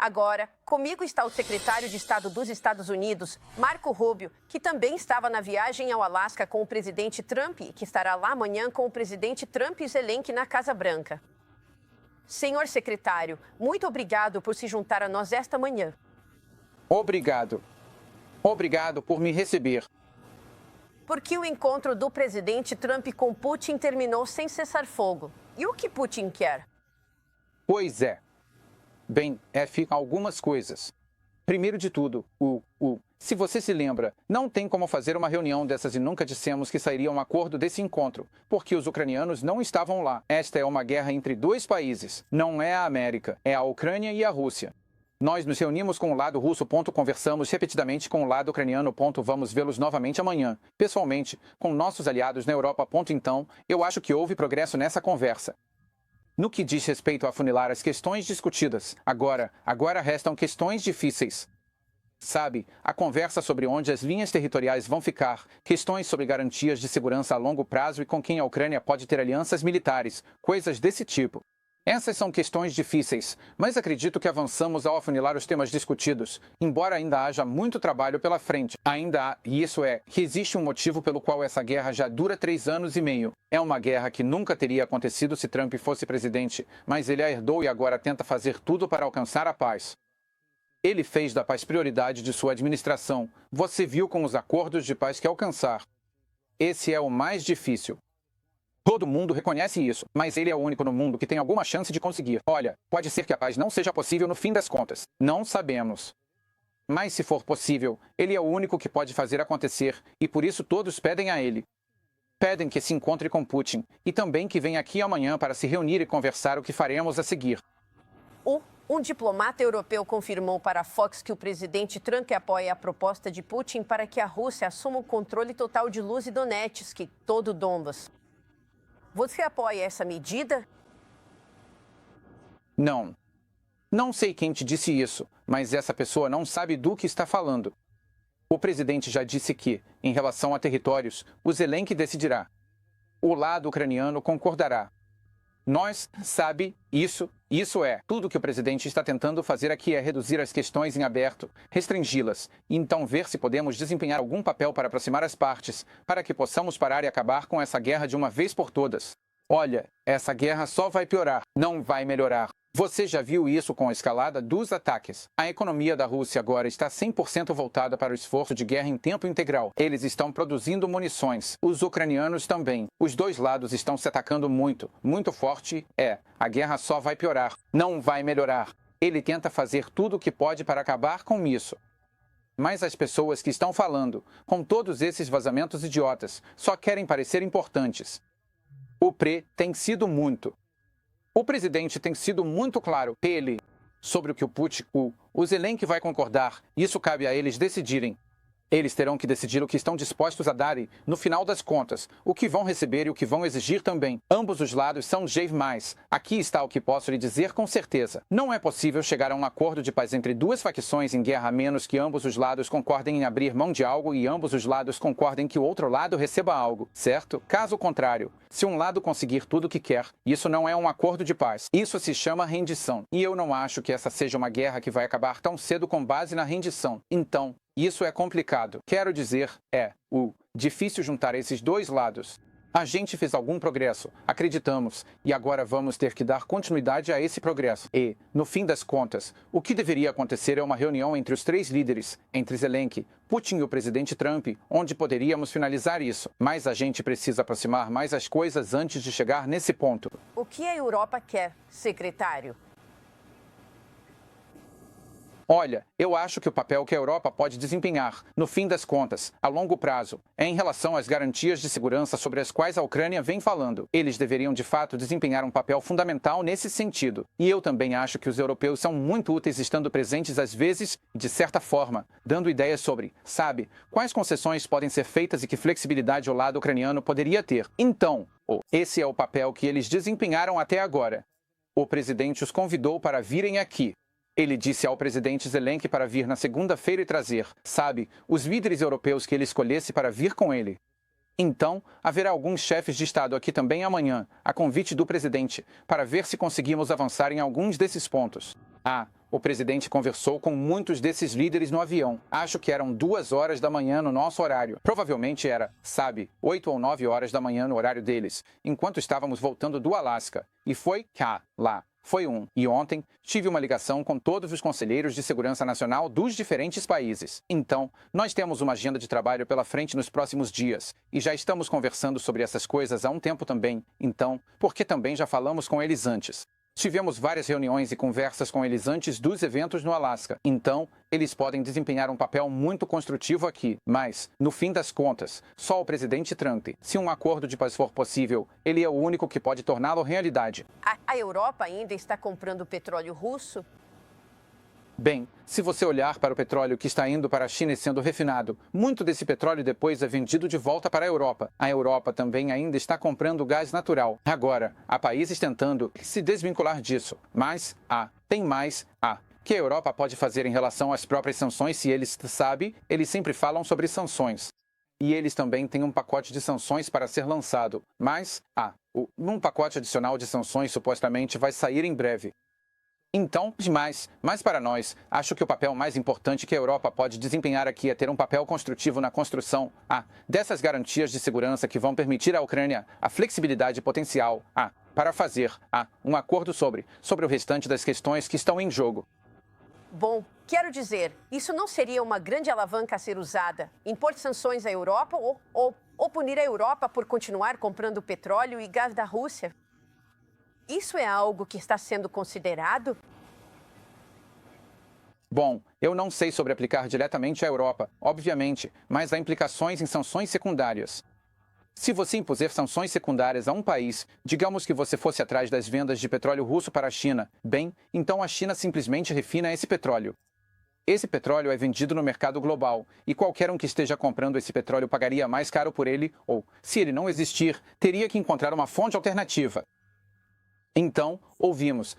Agora, comigo está o secretário de Estado dos Estados Unidos, Marco Rubio, que também estava na viagem ao Alasca com o presidente Trump e que estará lá amanhã com o presidente Trump e Zelensky na Casa Branca. Senhor secretário, muito obrigado por se juntar a nós esta manhã. Obrigado. Obrigado por me receber. Porque o encontro do presidente Trump com Putin terminou sem cessar-fogo. E o que Putin quer? Pois é. Bem, ficam algumas coisas. Primeiro de tudo, se você se lembra, não tem como fazer uma reunião dessas e nunca dissemos que sairia um acordo desse encontro, porque os ucranianos não estavam lá. Esta é uma guerra entre dois países, não é a América, é a Ucrânia e a Rússia. Nós nos reunimos com o lado russo, conversamos repetidamente com o lado ucraniano, vamos vê-los novamente amanhã, pessoalmente, com nossos aliados na Europa, então, eu acho que houve progresso nessa conversa. No que diz respeito a afunilar as questões discutidas, agora restam questões difíceis. Sabe, a conversa sobre onde as linhas territoriais vão ficar, questões sobre garantias de segurança a longo prazo e com quem a Ucrânia pode ter alianças militares, coisas desse tipo. Essas são questões difíceis, mas acredito que avançamos ao afunilar os temas discutidos, embora ainda haja muito trabalho pela frente. Ainda há, e isso é, que existe um motivo pelo qual essa guerra já dura 3 anos e meio. É uma guerra que nunca teria acontecido se Trump fosse presidente, mas ele a herdou e agora tenta fazer tudo para alcançar a paz. Ele fez da paz prioridade de sua administração. Você viu com os acordos de paz que alcançar. Esse é o mais difícil. Todo mundo reconhece isso, mas ele é o único no mundo que tem alguma chance de conseguir. Olha, pode ser que a paz não seja possível no fim das contas. Não sabemos. Mas se for possível, ele é o único que pode fazer acontecer, e por isso todos pedem a ele. Pedem que se encontre com Putin, e também que venha aqui amanhã para se reunir e conversar o que faremos a seguir. Um diplomata europeu confirmou para a Fox que o presidente Trump apoia a proposta de Putin para que a Rússia assuma o controle total de Luz e Donetsk, todo o Donbas. Você apoia essa medida? Não. Não sei quem te disse isso, mas essa pessoa não sabe do que está falando. O presidente já disse que, em relação a territórios, o Zelensky decidirá. O lado ucraniano concordará. Nós, sabe, isso é. Tudo que o presidente está tentando fazer aqui é reduzir as questões em aberto, restringi-las, e então ver se podemos desempenhar algum papel para aproximar as partes, para que possamos parar e acabar com essa guerra de uma vez por todas. Olha, essa guerra só vai piorar, não vai melhorar. Você já viu isso com a escalada dos ataques. A economia da Rússia agora está 100% voltada para o esforço de guerra em tempo integral. Eles estão produzindo munições. Os ucranianos também. Os dois lados estão se atacando muito, muito forte. A guerra só vai piorar, não vai melhorar. Ele tenta fazer tudo o que pode para acabar com isso. Mas as pessoas que estão falando, com todos esses vazamentos idiotas, só querem parecer importantes. O tem sido muito. O presidente tem sido muito claro, sobre o que o Putin, o Zelensky vai concordar. Isso cabe a eles decidirem. Eles terão que decidir o que estão dispostos a dar e, no final das contas, o que vão receber e o que vão exigir também. Ambos os lados são mais. Aqui está o que posso lhe dizer com certeza. Não é possível chegar a um acordo de paz entre duas facções em guerra a menos que ambos os lados concordem em abrir mão de algo e ambos os lados concordem que o outro lado receba algo, certo? Caso contrário, se um lado conseguir tudo o que quer, isso não é um acordo de paz. Isso se chama rendição. E eu não acho que essa seja uma guerra que vai acabar tão cedo com base na rendição. Então, isso é complicado. Quero dizer, difícil juntar esses dois lados. A gente fez algum progresso, acreditamos, e agora vamos ter que dar continuidade a esse progresso. E, no fim das contas, o que deveria acontecer é uma reunião entre os 3 líderes, entre Zelensky, Putin e o presidente Trump, onde poderíamos finalizar isso. Mas a gente precisa aproximar mais as coisas antes de chegar nesse ponto. O que a Europa quer, secretário? Olha, eu acho que o papel que a Europa pode desempenhar, no fim das contas, a longo prazo, é em relação às garantias de segurança sobre as quais a Ucrânia vem falando. Eles deveriam, de fato, desempenhar um papel fundamental nesse sentido. E eu também acho que os europeus são muito úteis estando presentes às vezes, de certa forma, dando ideias sobre, quais concessões podem ser feitas e que flexibilidade o lado ucraniano poderia ter. Então, esse é o papel que eles desempenharam até agora. O presidente os convidou para virem aqui. Ele disse ao presidente Zelensky para vir na segunda-feira e trazer, os líderes europeus que ele escolhesse para vir com ele. Então, haverá alguns chefes de Estado aqui também amanhã, a convite do presidente, para ver se conseguimos avançar em alguns desses pontos. O presidente conversou com muitos desses líderes no avião. Acho que eram 2 horas da manhã no nosso horário. Provavelmente era, 8 ou 9 horas da manhã no horário deles, enquanto estávamos voltando do Alasca. E foi lá. Foi E ontem tive uma ligação com todos os conselheiros de segurança nacional dos diferentes países. Então, nós temos uma agenda de trabalho pela frente nos próximos dias. E já estamos conversando sobre essas coisas há um tempo também. Então, porque também já falamos com eles antes. Tivemos várias reuniões e conversas com eles antes dos eventos no Alasca. Então, eles podem desempenhar um papel muito construtivo aqui. Mas, no fim das contas, só o presidente Trump, se um acordo de paz for possível, ele é o único que pode torná-lo realidade. A Europa ainda está comprando petróleo russo? Bem, se você olhar para o petróleo que está indo para a China e sendo refinado, muito desse petróleo depois é vendido de volta para a Europa. A Europa também ainda está comprando gás natural. Agora, há países tentando se desvincular disso. Mas, tem mais, que a Europa pode fazer em relação às próprias sanções se eles sempre falam sobre sanções. E eles também têm um pacote de sanções para ser lançado. Mas, um pacote adicional de sanções supostamente vai sair em breve. Então, demais. Mas para nós, acho que o papel mais importante que a Europa pode desempenhar aqui é ter um papel construtivo na construção dessas garantias de segurança que vão permitir à Ucrânia a flexibilidade potencial para fazer um acordo sobre o restante das questões que estão em jogo. Bom, quero dizer, isso não seria uma grande alavanca a ser usada? Impor sanções à Europa ou punir a Europa por continuar comprando petróleo e gás da Rússia? Isso é algo que está sendo considerado? Bom, eu não sei sobre aplicar diretamente à Europa, obviamente, mas há implicações em sanções secundárias. Se você impuser sanções secundárias a um país, digamos que você fosse atrás das vendas de petróleo russo para a China, então a China simplesmente refina esse petróleo. Esse petróleo é vendido no mercado global, e qualquer um que esteja comprando esse petróleo pagaria mais caro por ele, ou, se ele não existir, teria que encontrar uma fonte alternativa. Então, ouvimos,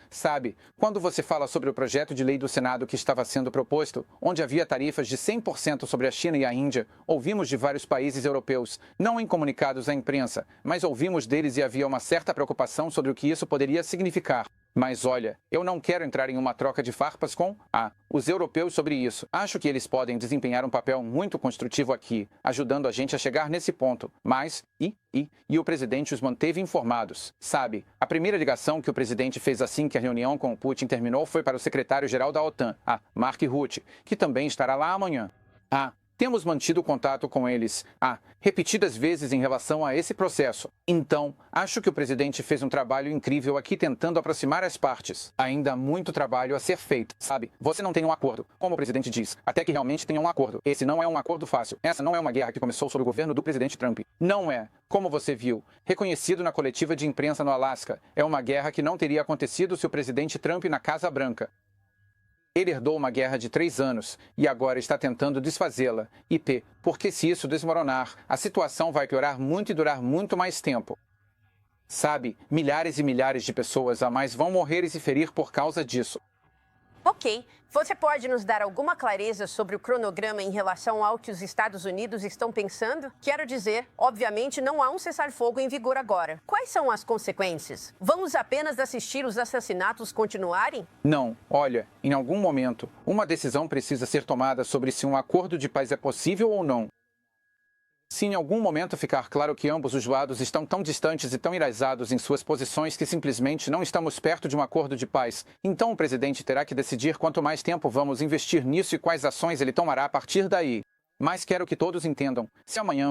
quando você fala sobre o projeto de lei do Senado que estava sendo proposto, onde havia tarifas de 100% sobre a China e a Índia, ouvimos de vários países europeus, não em comunicados à imprensa, mas ouvimos deles e havia uma certa preocupação sobre o que isso poderia significar. Mas olha, eu não quero entrar em uma troca de farpas com os europeus sobre isso. Acho que eles podem desempenhar um papel muito construtivo aqui, ajudando a gente a chegar nesse ponto. Mas, e o presidente os manteve informados. A primeira ligação que o presidente fez assim que a reunião com o Putin terminou foi para o secretário-geral da OTAN, Mark Rutte, que também estará lá amanhã. Temos mantido contato com eles, repetidas vezes em relação a esse processo. Então, acho que o presidente fez um trabalho incrível aqui tentando aproximar as partes. Ainda há muito trabalho a ser feito, Você não tem um acordo, como o presidente diz, até que realmente tenha um acordo. Esse não é um acordo fácil. Essa não é uma guerra que começou sob o governo do presidente Trump. Não é, como você viu, reconhecido na coletiva de imprensa no Alasca. É uma guerra que não teria acontecido se o presidente Trump na Casa Branca. Ele herdou uma guerra de 3 anos e agora está tentando desfazê-la. Porque se isso desmoronar, a situação vai piorar muito e durar muito mais tempo. Milhares e milhares de pessoas a mais vão morrer e se ferir por causa disso. Ok. Você pode nos dar alguma clareza sobre o cronograma em relação ao que os Estados Unidos estão pensando? Quero dizer, obviamente não há um cessar-fogo em vigor agora. Quais são as consequências? Vamos apenas assistir os assassinatos continuarem? Não. Olha, em algum momento, uma decisão precisa ser tomada sobre se um acordo de paz é possível ou não. Se em algum momento ficar claro que ambos os lados estão tão distantes e tão enraizados em suas posições que simplesmente não estamos perto de um acordo de paz, então o presidente terá que decidir quanto mais tempo vamos investir nisso e quais ações ele tomará a partir daí. Mas quero que todos entendam,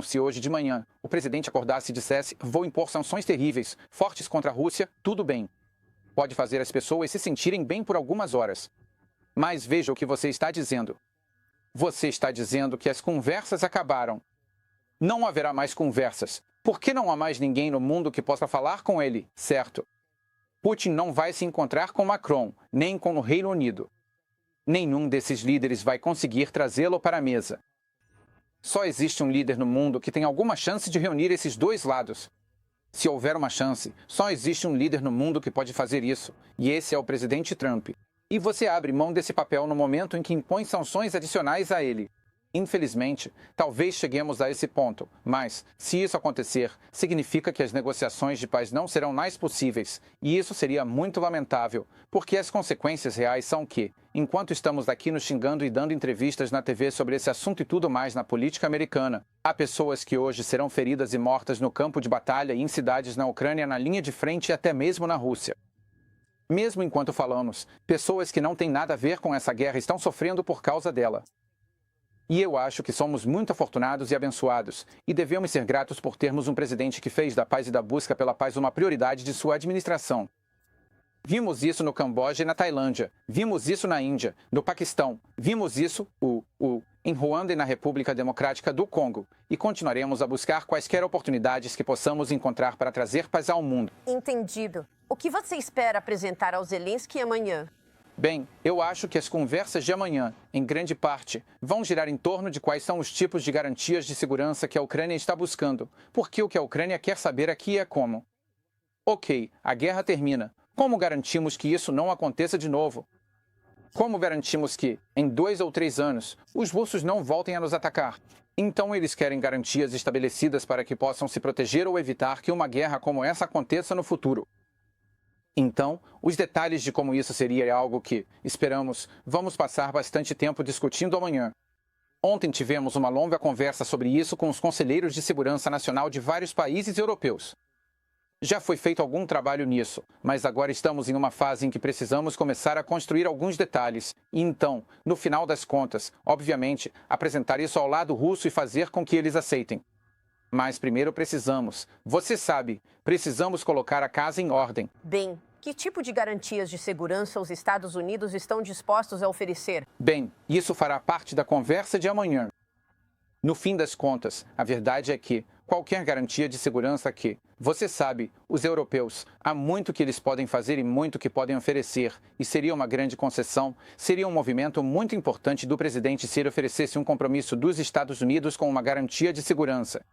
se hoje de manhã, o presidente acordasse e dissesse vou impor sanções terríveis, fortes contra a Rússia, tudo bem. Pode fazer as pessoas se sentirem bem por algumas horas. Mas veja o que você está dizendo. Você está dizendo que as conversas acabaram. Não haverá mais conversas. Por que não há mais ninguém no mundo que possa falar com ele, certo? Putin não vai se encontrar com Macron, nem com o Reino Unido. Nenhum desses líderes vai conseguir trazê-lo para a mesa. Só existe um líder no mundo que tem alguma chance de reunir esses dois lados. Se houver uma chance, só existe um líder no mundo que pode fazer isso, e esse é o presidente Trump. E você abre mão desse papel no momento em que impõe sanções adicionais a ele. Infelizmente, talvez cheguemos a esse ponto, mas, se isso acontecer, significa que as negociações de paz não serão mais possíveis, e isso seria muito lamentável, porque as consequências reais são que, enquanto estamos aqui nos xingando e dando entrevistas na TV sobre esse assunto e tudo mais na política americana, há pessoas que hoje serão feridas e mortas no campo de batalha e em cidades na Ucrânia, na linha de frente e até mesmo na Rússia. Mesmo enquanto falamos, pessoas que não têm nada a ver com essa guerra estão sofrendo por causa dela. E eu acho que somos muito afortunados e abençoados, e devemos ser gratos por termos um presidente que fez da paz e da busca pela paz uma prioridade de sua administração. Vimos isso no Camboja e na Tailândia, vimos isso na Índia, no Paquistão, vimos isso em Ruanda e na República Democrática do Congo, e continuaremos a buscar quaisquer oportunidades que possamos encontrar para trazer paz ao mundo. Entendido. O que você espera apresentar ao Zelensky amanhã? Bem, eu acho que as conversas de amanhã, em grande parte, vão girar em torno de quais são os tipos de garantias de segurança que a Ucrânia está buscando, porque o que a Ucrânia quer saber aqui é como. Ok, a guerra termina. Como garantimos que isso não aconteça de novo? Como garantimos que, em 2 ou 3 anos, os russos não voltem a nos atacar? Então eles querem garantias estabelecidas para que possam se proteger ou evitar que uma guerra como essa aconteça no futuro. Então, os detalhes de como isso seria algo que, esperamos, vamos passar bastante tempo discutindo amanhã. Ontem tivemos uma longa conversa sobre isso com os conselheiros de segurança nacional de vários países europeus. Já foi feito algum trabalho nisso, mas agora estamos em uma fase em que precisamos começar a construir alguns detalhes e então, no final das contas, obviamente, apresentar isso ao lado russo e fazer com que eles aceitem. Mas primeiro você sabe, precisamos colocar a casa em ordem. Bem, que tipo de garantias de segurança os Estados Unidos estão dispostos a oferecer? Bem, isso fará parte da conversa de amanhã. No fim das contas, a verdade é que qualquer garantia de segurança que, você sabe, os europeus, há muito que eles podem fazer e muito que podem oferecer, e seria uma grande concessão, seria um movimento muito importante do presidente se ele oferecesse um compromisso dos Estados Unidos com uma garantia de segurança.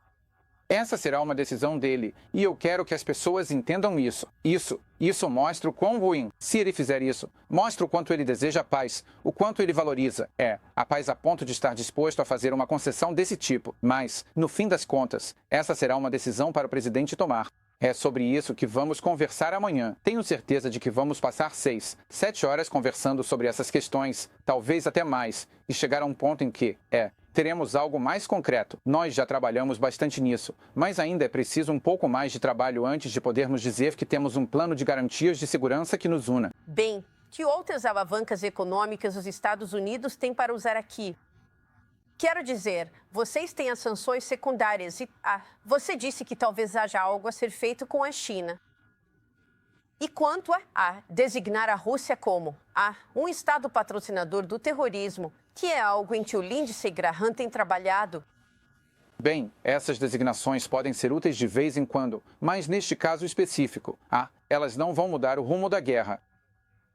Essa será uma decisão dele, e eu quero que as pessoas entendam isso. Isso mostra o quão ruim. Se ele fizer isso, mostra o quanto ele deseja a paz, o quanto ele valoriza, a paz a ponto de estar disposto a fazer uma concessão desse tipo. Mas, no fim das contas, essa será uma decisão para o presidente tomar. É sobre isso que vamos conversar amanhã. Tenho certeza de que vamos passar 6, 7 horas conversando sobre essas questões, talvez até mais, e chegar a um ponto em que, teremos algo mais concreto. Nós já trabalhamos bastante nisso, mas ainda é preciso um pouco mais de trabalho antes de podermos dizer que temos um plano de garantias de segurança que nos una. Bem, que outras alavancas econômicas os Estados Unidos têm para usar aqui? Quero dizer, vocês têm as sanções secundárias e... você disse que talvez haja algo a ser feito com a China. E quanto a designar a Rússia como um Estado patrocinador do terrorismo, que é algo em que o Lindsey Graham tem trabalhado? Bem, essas designações podem ser úteis de vez em quando, mas neste caso específico, elas não vão mudar o rumo da guerra.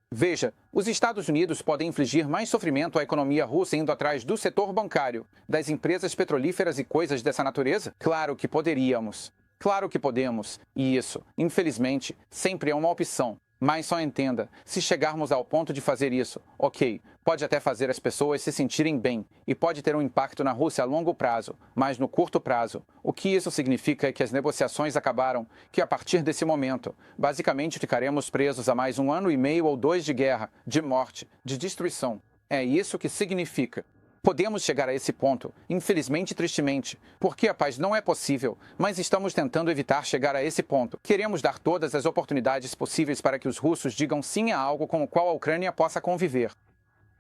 Veja, os Estados Unidos podem infligir mais sofrimento à economia russa indo atrás do setor bancário, das empresas petrolíferas e coisas dessa natureza? Claro que poderíamos. Claro que podemos. E isso, infelizmente, sempre é uma opção. Mas só entenda, se chegarmos ao ponto de fazer isso, ok, pode até fazer as pessoas se sentirem bem e pode ter um impacto na Rússia a longo prazo, mas no curto prazo, o que isso significa é que as negociações acabaram, que a partir desse momento, basicamente ficaremos presos a mais 1 ano e meio ou 2 de guerra, de morte, de destruição. É isso que significa. Podemos chegar a esse ponto, infelizmente e tristemente, porque a paz não é possível, mas estamos tentando evitar chegar a esse ponto. Queremos dar todas as oportunidades possíveis para que os russos digam sim a algo com o qual a Ucrânia possa conviver.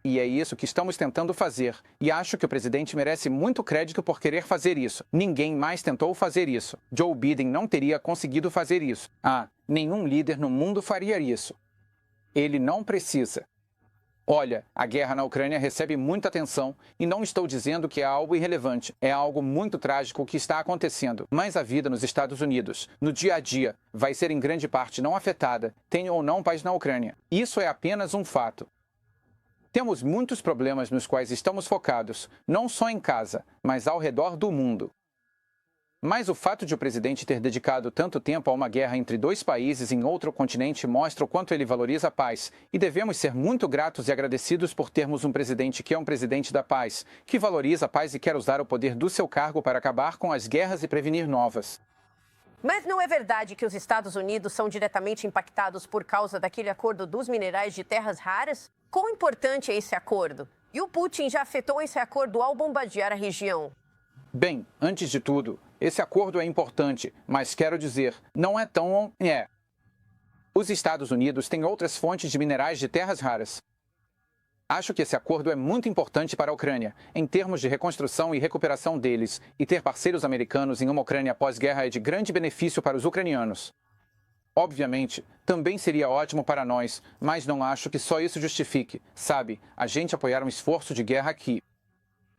E é isso que estamos tentando fazer, e acho que o presidente merece muito crédito por querer fazer isso. Ninguém mais tentou fazer isso. Joe Biden não teria conseguido fazer isso. Nenhum líder no mundo faria isso. Ele não precisa. Olha, a guerra na Ucrânia recebe muita atenção e não estou dizendo que é algo irrelevante. É algo muito trágico que está acontecendo. Mas a vida nos Estados Unidos, no dia a dia, vai ser em grande parte não afetada, tenha ou não paz na Ucrânia. Isso é apenas um fato. Temos muitos problemas nos quais estamos focados, não só em casa, mas ao redor do mundo. Mas o fato de o presidente ter dedicado tanto tempo a uma guerra entre dois países em outro continente mostra o quanto ele valoriza a paz. E devemos ser muito gratos e agradecidos por termos um presidente que é um presidente da paz, que valoriza a paz e quer usar o poder do seu cargo para acabar com as guerras e prevenir novas. Mas não é verdade que os Estados Unidos são diretamente impactados por causa daquele acordo dos minerais de terras raras? Quão importante é esse acordo? E o Putin já afetou esse acordo ao bombardear a região? Bem, antes de tudo, esse acordo é importante, mas quero dizer, não é tão... Os Estados Unidos têm outras fontes de minerais de terras raras. Acho que esse acordo é muito importante para a Ucrânia, em termos de reconstrução e recuperação deles, e ter parceiros americanos em uma Ucrânia pós-guerra é de grande benefício para os ucranianos. Obviamente, também seria ótimo para nós, mas não acho que só isso justifique, sabe, a gente apoiar um esforço de guerra aqui.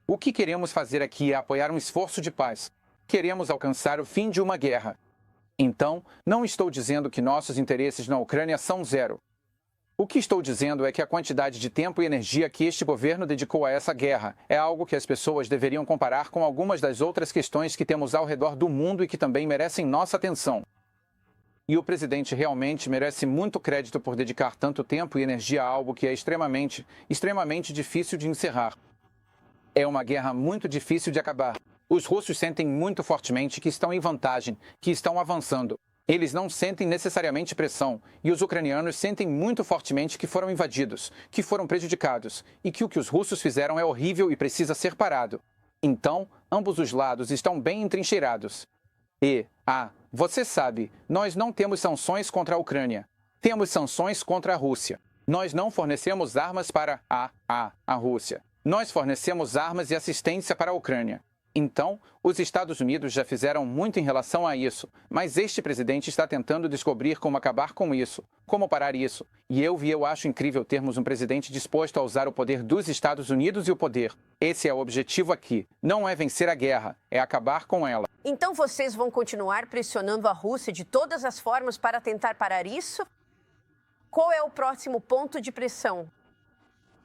O que queremos fazer aqui é apoiar um esforço de paz. Queremos alcançar o fim de uma guerra. Então, não estou dizendo que nossos interesses na Ucrânia são zero. O que estou dizendo é que a quantidade de tempo e energia que este governo dedicou a essa guerra é algo que as pessoas deveriam comparar com algumas das outras questões que temos ao redor do mundo e que também merecem nossa atenção. E o presidente realmente merece muito crédito por dedicar tanto tempo e energia a algo que é extremamente difícil de encerrar. É uma guerra muito difícil de acabar. Os russos sentem muito fortemente que estão em vantagem, que estão avançando. Eles não sentem necessariamente pressão, e os ucranianos sentem muito fortemente que foram invadidos, que foram prejudicados, e que o que os russos fizeram é horrível e precisa ser parado. Então, ambos os lados estão bem entrincheirados. Você sabe, nós não temos sanções contra a Ucrânia. Temos sanções contra a Rússia. Nós não fornecemos armas para a Rússia. Nós fornecemos armas e assistência para a Ucrânia. Então, os Estados Unidos já fizeram muito em relação a isso, mas este presidente está tentando descobrir como acabar com isso, como parar isso. E eu acho incrível termos um presidente disposto a usar o poder dos Estados Unidos e o poder. Esse é o objetivo aqui. Não é vencer a guerra, é acabar com ela. Então vocês vão continuar pressionando a Rússia de todas as formas para tentar parar isso? Qual é o próximo ponto de pressão?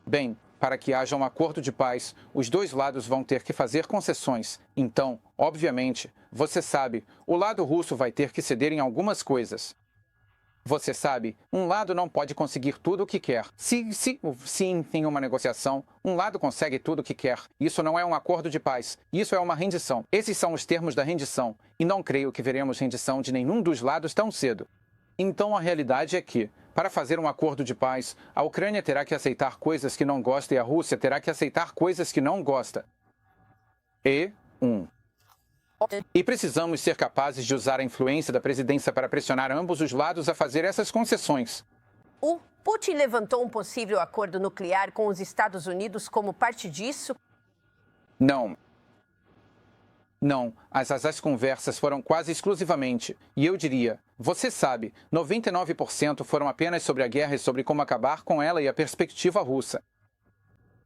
Bem, para que haja um acordo de paz, os dois lados vão ter que fazer concessões. Então, obviamente, você sabe, o lado russo vai ter que ceder em algumas coisas. Você sabe, um lado não pode conseguir tudo o que quer. Sim, em uma negociação, um lado consegue tudo o que quer. Isso não é um acordo de paz. Isso é uma rendição. Esses são os termos da rendição. E não creio que veremos rendição de nenhum dos lados tão cedo. Então a realidade é que, para fazer um acordo de paz, a Ucrânia terá que aceitar coisas que não gosta e a Rússia terá que aceitar coisas que não gosta. E precisamos ser capazes de usar a influência da presidência para pressionar ambos os lados a fazer essas concessões. O Putin levantou um possível acordo nuclear com os Estados Unidos como parte disso? Não, as conversas foram quase exclusivamente, e eu diria, você sabe, 99% foram apenas sobre a guerra e sobre como acabar com ela e a perspectiva russa.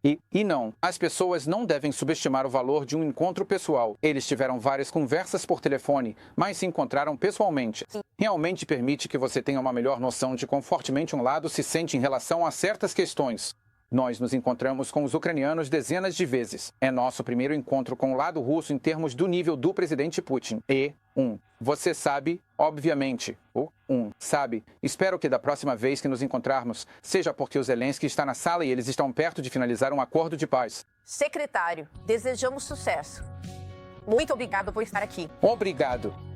E não, as pessoas não devem subestimar o valor de um encontro pessoal. Eles tiveram várias conversas por telefone, mas se encontraram pessoalmente. Realmente permite que você tenha uma melhor noção de quão fortemente um lado se sente em relação a certas questões. Nós nos encontramos com os ucranianos dezenas de vezes. É nosso primeiro encontro com o lado russo em termos do nível do presidente Putin. Você sabe, obviamente, sabe. Espero que da próxima vez que nos encontrarmos, seja porque o Zelensky está na sala e eles estão perto de finalizar um acordo de paz. Secretário, desejamos sucesso. Muito obrigado por estar aqui. Obrigado.